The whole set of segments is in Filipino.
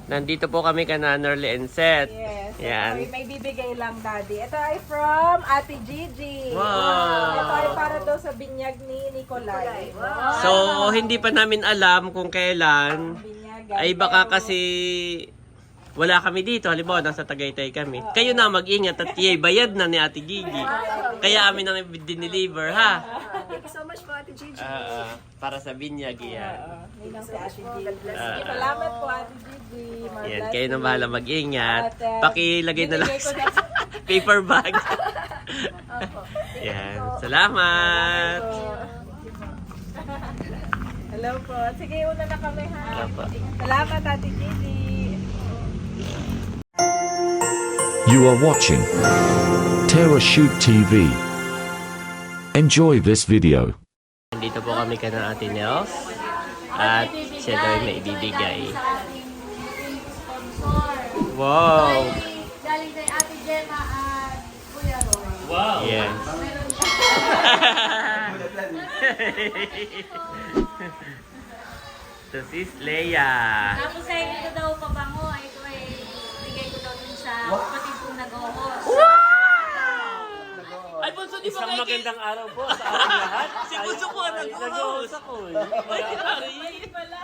Nandito po kami kana Nerly and Seth. Yes. Yan. Ito ay may bibigay lang, Daddy. Ito ay from Ate Gigi. Wow. Ito ay para daw sa binyag ni Nicolay. Wow. So, hindi pa namin alam kung kailan. Binyag, Ay baka kasi wala kami dito. Halimbawa, nasa Tagaytay kami. Kayo na mag-ingat at yay, bayad na ni Ate Gigi. Kaya amin nang dineliver, ha? Thank you so much po, Ate Gigi. Para sa binyag, yan. Ninang si Ate Gigi. Ah. Salamat po, Ate Gigi. More Yan, blessings. kayo na bahala mag-ingat. At, Pakilagay na lang binigay ko sa na- paper bag. Yan, salamat. Hello po. Sige, una na kami, ha? Hello po. Salamat, Ate Gigi. You are watching Terra Shoot TV. Enjoy this video. Nandito po kami ka ng Ate Nels. At siya daw ay may ibibigay. Wow! Galing kay Ate Gemma at Kuya Roy. Wow! Yes. Ito si Leia. Tapos ay ito daw pabango, ay ito ay bigay ko daw dun sa kapatid kong nag-ohos. Ay, Bunso, di ba isang magandang araw po sa ating lahat. Si Bunso po ang nag-uros.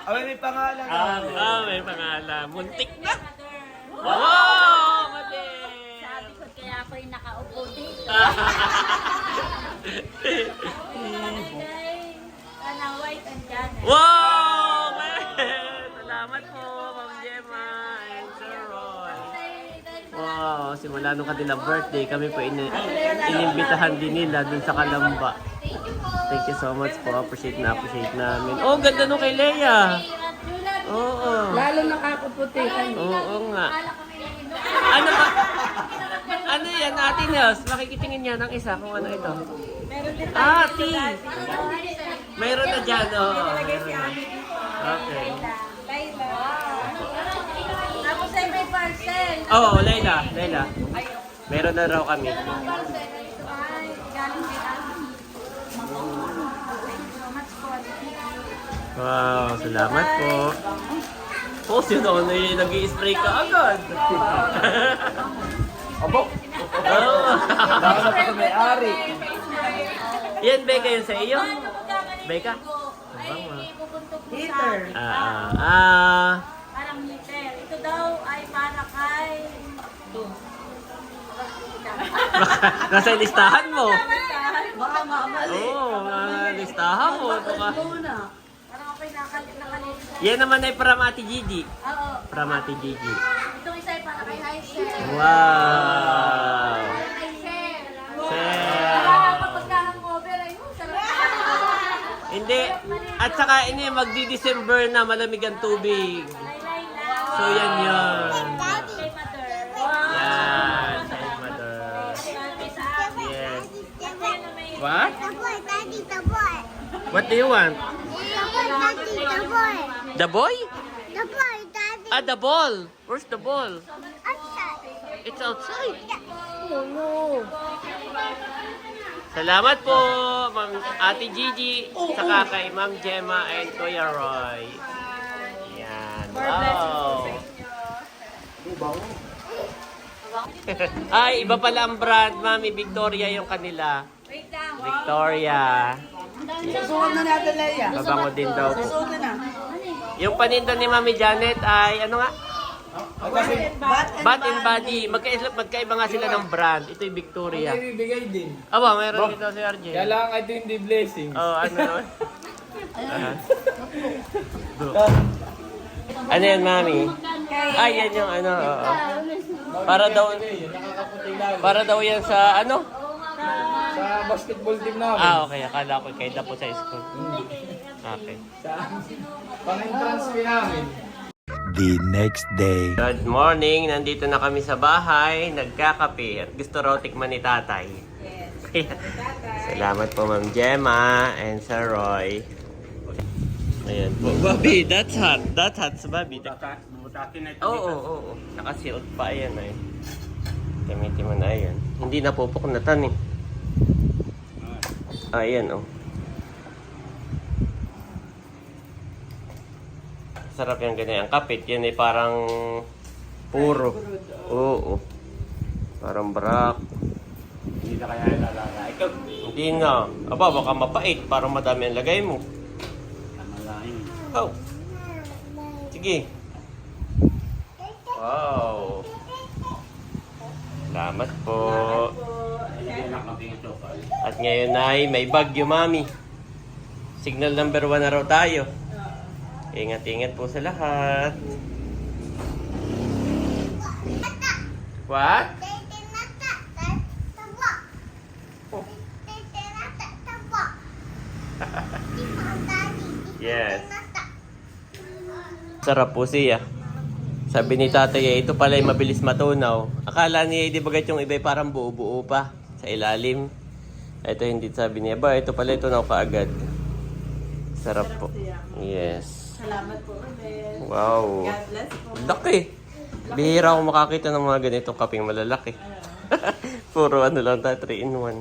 Ay, May pangalan. may pangalan. Muntik na. Mother. Wow! Mali! Sabi ko kaya ako yung nakaupo dito. Kay Ana White and Janet. Wow! Man! Salamat po, Ma'am Gemma and Sir Roy. Wow, simula nung kanilang birthday, kami po inimbitahan din nila dun sa Kalamba. Thank you so much po. Appreciate namin. Oh, ganda nung kay Leia. Oo. Lalo nakakuputi. Oo nga. Ano ba? Ano yan, Ate Nels? Makikitingin niya ng isa kung ano ito. Meron din Ah, tea. Mayroon na dyan, oo. Okay. Layla. Tapos ay may parcel. Oo, Leila. Meron na raw kami. Parcel ay ito ay galing kay Ate. Thank you so much po. Wow, salamat po. Oh, sino na yun? Nag-i-spray ka agad. Abo. Oo. Dapat na may ari. Yan, Becca, yun sa iyo? Becca? Ay pupuntok ko sa parang heater. Ito daw ay para kay Nasa listahan mo. baka mamali. Oo, listahan mo. Baka. Parang ako'y nakalimutan. Yan naman ay para Ate Gigi. Oo. Para Ate Gigi. Itong isa ay para kay Haisel. Wow. Para kay Sel. Sel. Para kapag hangover ay sarap. Hindi. At saka ini magdi-December na malamig ang tubig. Laylay na. So yan yun. Kay Mother. Wow. Yan. Say mother. Sabi sa akin. Yes. Kasi ano may What? The boy, Daddy, the boy. What do you want? The boy, Daddy, the boy. The boy? The boy, Daddy. Ah, the ball. Where's the ball? Outside. It's outside. Oh, no. Salamat po, Ma'am Ate Gigi, saka kay Ma'am Gemma and Kuya Roy. Yan. Wow. Ay, iba pala ang brand, Mami. Victoria yung kanila. wait lang. Victoria. Susuot na natin, Leia. Mabango din daw po. Susuot na na. Yung paninda ni Mami Janet ay, ano nga? Bat Bath and Body. Magkaiba nga sila ng brand. Ito yung Victoria. Bibigay din. Aba, mayroon dito si RJ. Kaya lang ito hindi blessing. Oh, ano naman? Ano yan, Mami? Ay, yan yung ano, oo. Para daw yan sa ano? Sa basketball team namin. Ah, okay. Akala ko kayo po sa school. Okay. Pang-entrance fee namin. The next day. Good morning. Nandito na kami sa bahay. Nagkakape at gusto raw tikman ni tatay. Salamat po, Ma'am Gemma and Sir Roy. Ayan po. Bobby, that's hot. That's hot sa Bobby. Oo. Naka-sealed pa. Ayan ay. Gamitin mo na ayan. Hindi napupuknatan eh. Ayan oh. Sarap yung ganyan. Ang kapit, yan ay parang puro. Oo. Parang brak. Hindi na kaya ilalagay. Ikaw, Hindi na. Aba, baka mapait. Parang madami ang lagay mo. malaking. Oh. Sige. Wow. Salamat po. At ngayon ay may bagyo, Mami. Signal number 1 na raw tayo. Ingat-ingat po sa lahat. What? Yes. Sarap po siya. Sabi ni tatay, ito pala ay mabilis matunaw. Akala niya, di bagat yung iba parang buo-buo pa sa ilalim. Ito hindi, sabi niya, ba, ito pala ito na kaagad. Sarap po. Yes. Salamat po ulit. Wow. God bless po. Laki. Bihira akong makakita ng mga ganitong kaping malalaki. Puro ano lang tayo, 3-in-1.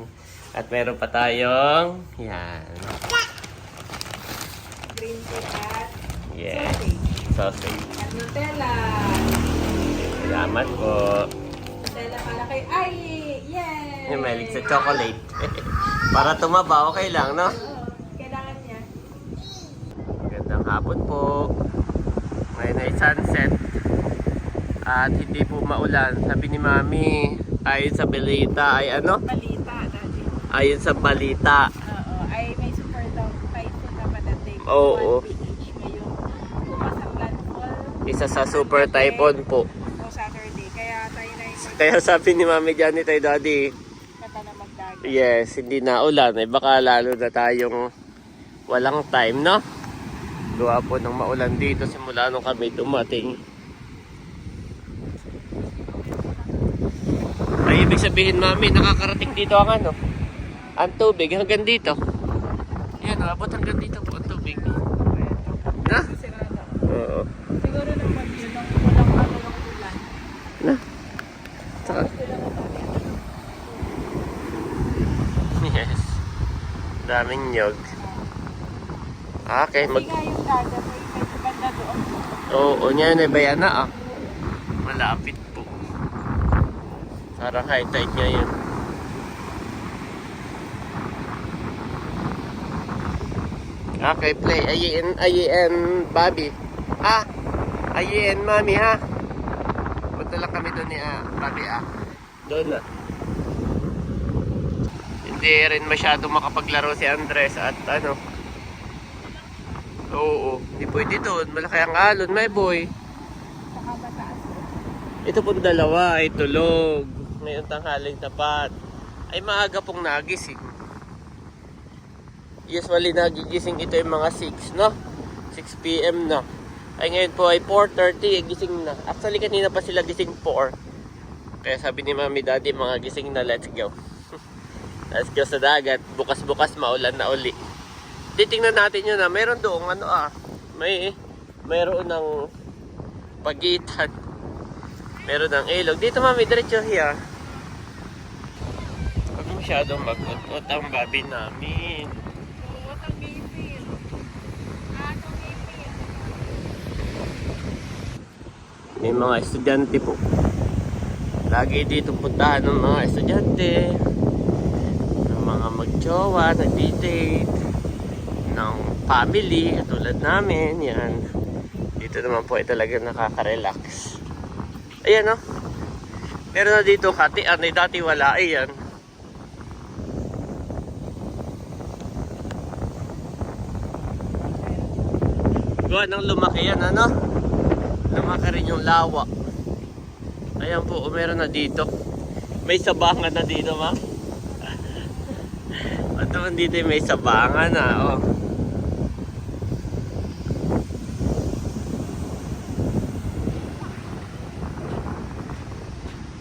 At meron pa tayong, yan. Green tea at Yes. Sausage. at Nutella. Salamat po. Nutella para kay Ay! Yay! Yung mahilig sa chocolate. Para tumaba, okay lang, no? Oo, kailangan niya. Magandang hapon po. Ngayon ay sunset. At hindi po maulan. Sabi ni Mami, ayon sa balita, ay ano? Balita dati. Ayon sa balita. Oo, ay may super typhoon na padating. Oo. 1 PH ngayon. Bukas ang landfall. Isa sa super typhoon po. O Saturday. Kaya tayo na yung Kaya sabi ni Mami Janet ay Daddy, kata na magdagat. yes, hindi na ulan. Eh baka lalo na tayong walang time, no? Gawa po ng maulan dito simula nung kami dumating. Ay, ibig sabihin, Mami, nakakarating dito ang ano? Ang tubig hanggang dito. Yan, abot hanggang dito po ang tubig. Na? Sirado. Oo. Siguro naman yun ang walang ano ng ulan. Na? Saka. Yes. Daming nyog. Okay, Hindi nga yung dagat ay medyo banda doon. Oo, niyan ay bayan na ah. Malapit po. Parang high tide ngayon. Okay, play. Ayin, Bobby. Ah, ayin, Mami ha. Punta lang kami doon ni Bobby Doon na. Hindi rin masyado makapaglaro si Andres at ano. Oo, hindi pwede doon. Malaki ang alon, my boy. Saka mataas. Ito pong dalawa ay tulog. Ngayon tanghaling tapat. Ay maaga pong nagising. Usually nagigising ito yung mga 6, no? 6 PM na. Ay ngayon po ay 4:30, gising na. Actually kanina pa sila gising 4. Kaya sabi ni Mami Daddy, mga gising na, let's go. Let's go sa dagat. Bukas-bukas maulan na uli. Titingnan natin yun na meron doong ano mayroon ng pagitan. Meron ng ilog. Dito Mami, diretso here. Huwag masyadong mag-ut-ut ang babi namin. May mga estudyante po. Lagi dito puntahan ng mga estudyante. Ng mga mag-jowa, nag-date. Ng family, katulad namin. Yan. Dito naman po ay talaga nakaka-relax. Ayan o. Meron na dito katian. Dati wala. Ayan. Gawa ng lumaki yan, ano? Lumaki rin yung lawa. Ayan po, meron na dito. May sabangan na dito, ma. At naman dito may sabangan na, oh.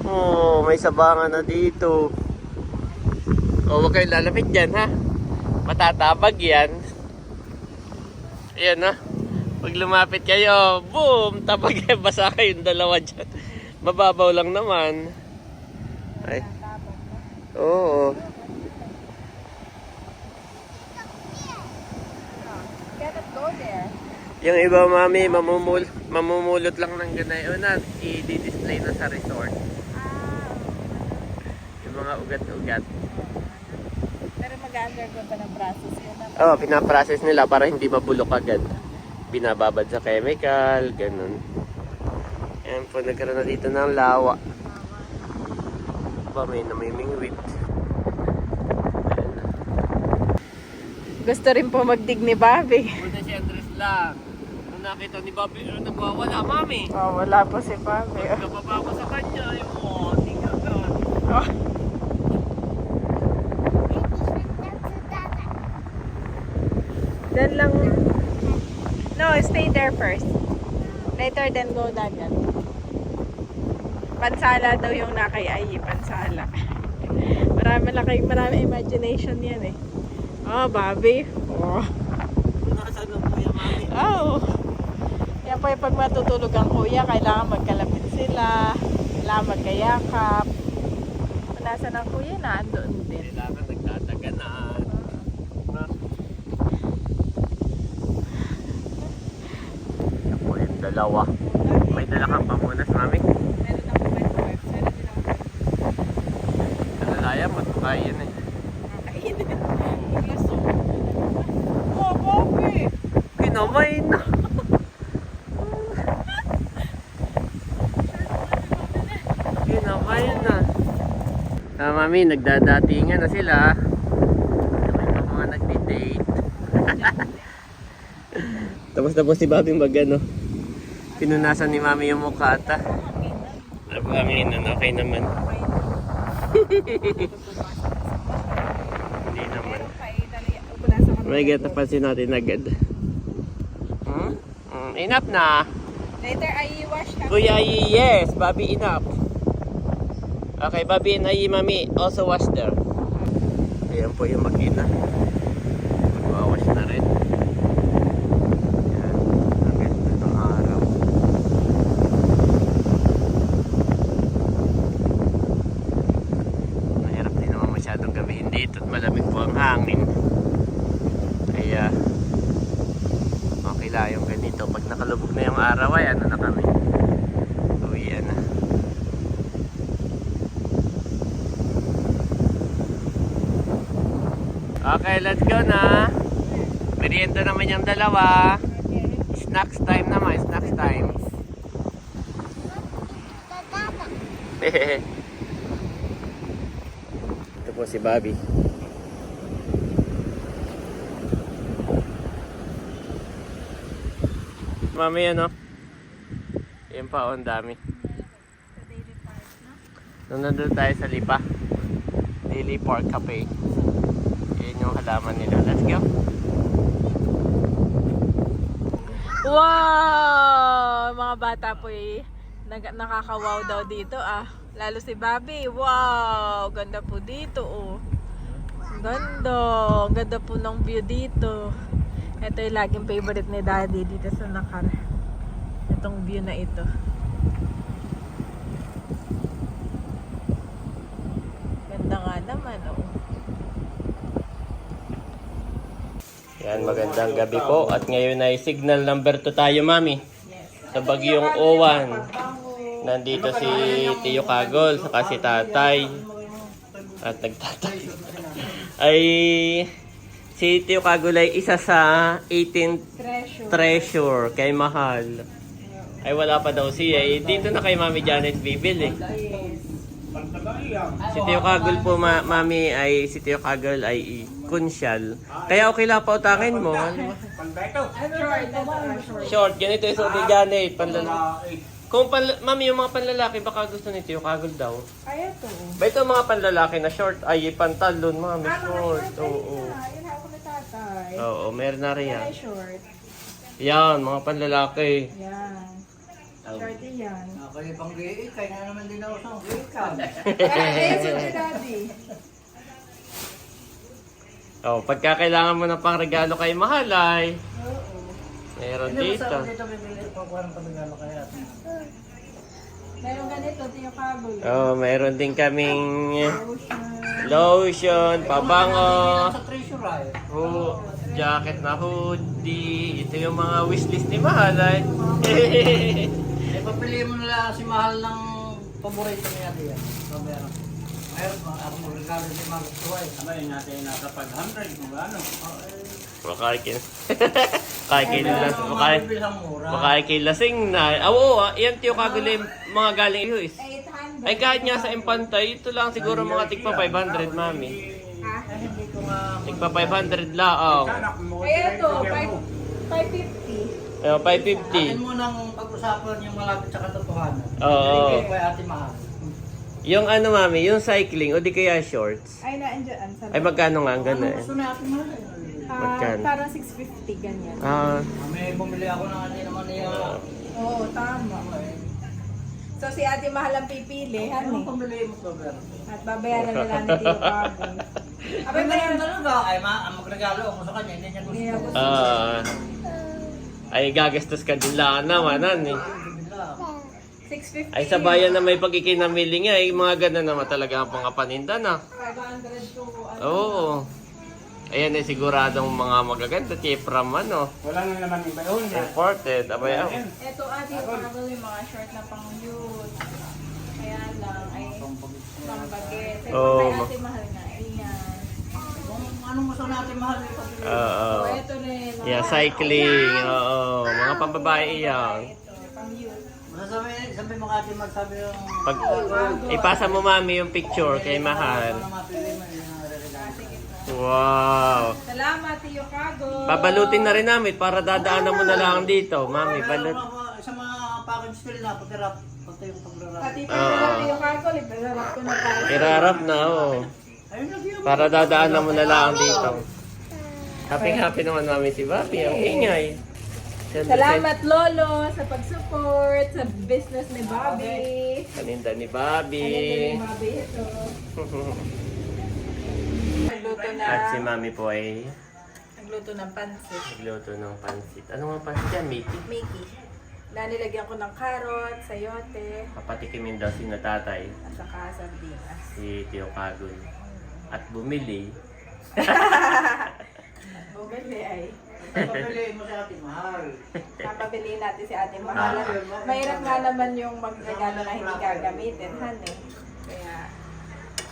Oh, may sabangan na dito. Oh, huwag kayong lalapit dyan, ha? Matatabag yan. Ayan, ha? Pag lumapit kayo, boom! Tabag yan, basa kayong dalawa dyan. Mababaw lang naman. Ay. Oo. Cannot go there. Yung iba mami, mamumulot lang ng ganayon at i-display na sa resort. Yung mga ugat-ugat. Pero mag-undergo pa ng process yun. Oh, pinaprocess nila para hindi mabulok agad. Binababad sa chemical, ganun. Ayan po, nagkaroon na dito ng lawa. Ba, may namimingwit. Gusto rin po magdig ni Bobby. Muna si Andres lang. Nung nakita ni Bobby, nagwawala, mami. Oh, wala po si Bobby. Pagkababa ko sa kanya, yung tingnan doon. Oh. Then lang. No, stay there first. Later then go dagat. Pansala daw yung nakay pansala. Marami imagination yan eh. Oh, Bobby. Oh. Nasaan ang kuya, mami? Oh. Yan po yung pag matutulog ang kuya, kailangan magkalapit sila. Kailangan magkayakap. Kung nasaan ang kuya, naandun din. Kailangan nagtataganaan. Yan po yung dalawa. May dala kang pamunas, mami. Meron ako may wife. Meron din ako. Nalalaya mo, kaya na eh. Oh, Bobby! Kinamay na. Kinamay na. Mami, nagdadatingan na sila. May pa mga nagdi-date. Tapos si Bobby magano. Pinunasan ni Mami yung mukha ata. Nabanginan, okay naman. Hindi naman. May get napansin natin agad. Enough na. Later, I wash ka. Kuya, yes. Bobby, enough. Okay, Bobby and Mami also wash there. Ayan po yung makina. Magwawash na rin. Ayan. Ang ganda ng araw. Mahirap din naman masyadong gabihin dito at malamig po ang hangin. Kaya okay lang yung ganito. Pag nakalubog na yung araw ay ano na kami. Uwian na. Okay, let's go na. Merienda naman yung dalawa. Snacks time naman, snacks time. Ito po si Bobby. Mami, ano? Yan pa, ang dami. Nung nandun tayo sa Lipa, Daily Park Cafe. Yan yung halaman nila. Let's go. Wow! Mga bata po eh. Nakaka-wow daw dito ah. Lalo si Bobby. Wow! Ganda po dito oh. Ganda. Ganda po ng view dito. Ito yung laging favorite ni Daddy dito sa Nakar. Itong view na ito. Ganda nga naman oh. Yan, magandang gabi po. At ngayon ay signal number 2 tayo, Mami. Sa Bagyong Owan. Nandito si Tio Kagol, saka si Tatay. At nagtatay. Ay, si Tio Kagol ay isa sa 18th treasure kay Mahal. Ay, wala pa daw siya. Dito na kay Mami Janet bibili. Si Tio Kagol po, Mami, ay si Tio Kagol ay kunsyal. Kaya okay lang pa utangin mo. Short, ganito yung suot ni Janet. Kung Mami, yung mga panlalaki, baka gusto ni Tio Kagol daw. Ay, ito. Ba ito mga panlalaki na short ay pantalon, Mami, short. Oo. Yun ako na tatay. Oo, meron na rin yan. Ay, short. Yan, mga panlalaki. Yan. Shorty yan. Ako yung pang-gay, kaya nga naman din ako sa gay ka. Ay, si Daddy. Oh, pagka kailangan mo ng pangregalo kay Mahalay. Meron dito. Dito bibili pa ko ng pagregalo kaya. Meron ganito, Tio Kagol. Oh, meron din kaming lotion, pabango. Sa treasure ay. Oh, jacket na hoodie. Ito yung mga wishlist ni Mahal ay. Eh, papiliin mo nila si Mahal ng paborito niya diyan. So, meron. Ngayon, ako magregalo si Mahal ko ay. Sabay natin nasa 500 kung ano. Makaikin. Makaikin lang. Mabibilang mura. Makaikin lasing na. Oo, yan tiyo kaguli mga galing US. Ay kahit nga sa Impantay, ito lang siguro mga tigpa 500, mami. Eh, hindi ko nga... Tigpa 500 lang. Anak mo. Kaya ito, 550. Ayun, Atin 550. mo nang pag-usapan yung malapit sa katotohanan. Oo. Hindi kay Ate Mahal. Yung ano, mami, yung cycling o di kaya shorts. Ay, naandyan. Ay magkano nga ang Ano gano'n? gusto na Ate Mahal? Magkano? Parang 650, ganyan. May bumili ako ng ano naman niya. Oo, tama. So, si Ate Mahal ang pipili, Anong honey. pamili mo to, Ber? At babayaran nila ni Tio Pabon. Abay, ganyan talaga. Ay, magregalo ako sa kanya. Hindi niya Hindi gusto. na gusto. Ay gagastos ka din lang naman, eh. Bigla. 650. Ay sa bayan na may pagkikinamili nga, ay mga ganda naman talaga ang mga paninda na. 500 to, ano. Oo. Ayan eh, siguradong mga magaganda. From ano, Wala na naman iba yun. imported. Abay, oh. Ito, Ate Pabon, yung mga short na pang youth. Kaya lang, ay pambaget. Pero Oo. kay Ate Mahal na, ayan. Kung anong gusto natin Mahal, ipabili. Oo. So, ito rin. Yeah, cycling. Oo. Mga pambabae yan. Ito, pang youth. Sabi mo Ate Mahal, sabi yung... Pag ipasa mo mami yung picture kay Mahal. Ano mapili mo yung regalo. Wow. Salamat, Tio Kago. Babalutin na rin namin para dadaanan mo na lang dito. Mami, balut. Sa mga package still na, pag-rap, pati yung pag-rap. Pati pa Oo. pala, Tio Kago, libarap ko na tayo. Irarap na, oh. Ayun na yun. Para dadaanan mo na lang dito. Happy naman mami si Bobby. Ang ingay. Salamat, Lolo, sa pag-support sa business ni Bobby. Paninda ni Bobby. Ano ni Bobby ito? Nagluto na. At si mami po ay Nagluto ng pansit. nagluto ng pansit. Ano nga pansit yan, Mickey? Mickey. Nilagyan ko ng carrot, sayote, Papatikimin daw si na tatay, at saka sardinas. si Tio Kagun. At bumili. Bumili ay. Pabili mo si Ate Mahal. Napabili natin si Ate Mahal. Mahirap nga naman yung magregalo na hindi gagamitin, honey. Kaya,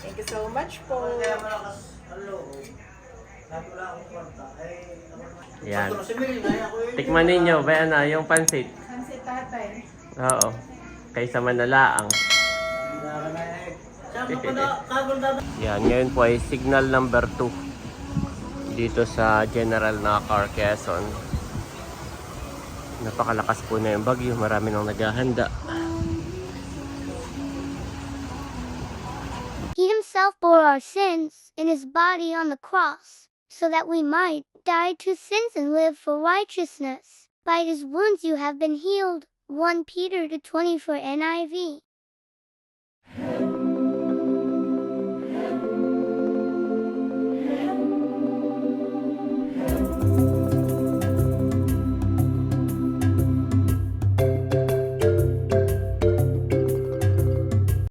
thank you so much po. Kaya malakas ang loob. Sabi wala akong kwarta. Yan. Si Mel, kaya ako yun. Tikman ninyo, ba na yung pansit? Saan si tatay? Oo. Kaysa manalaang. Saan pa na, kagol dada. Yan, ngayon po ay signal number 2 dito sa General Nakar, Quezon. Napakalakas po na yung bagyo. Marami nang naghahanda. He himself bore our sins in his body on the cross, so that we might die to sins and live for righteousness. By his wounds you have been healed. 1 Peter 2:24 NIV.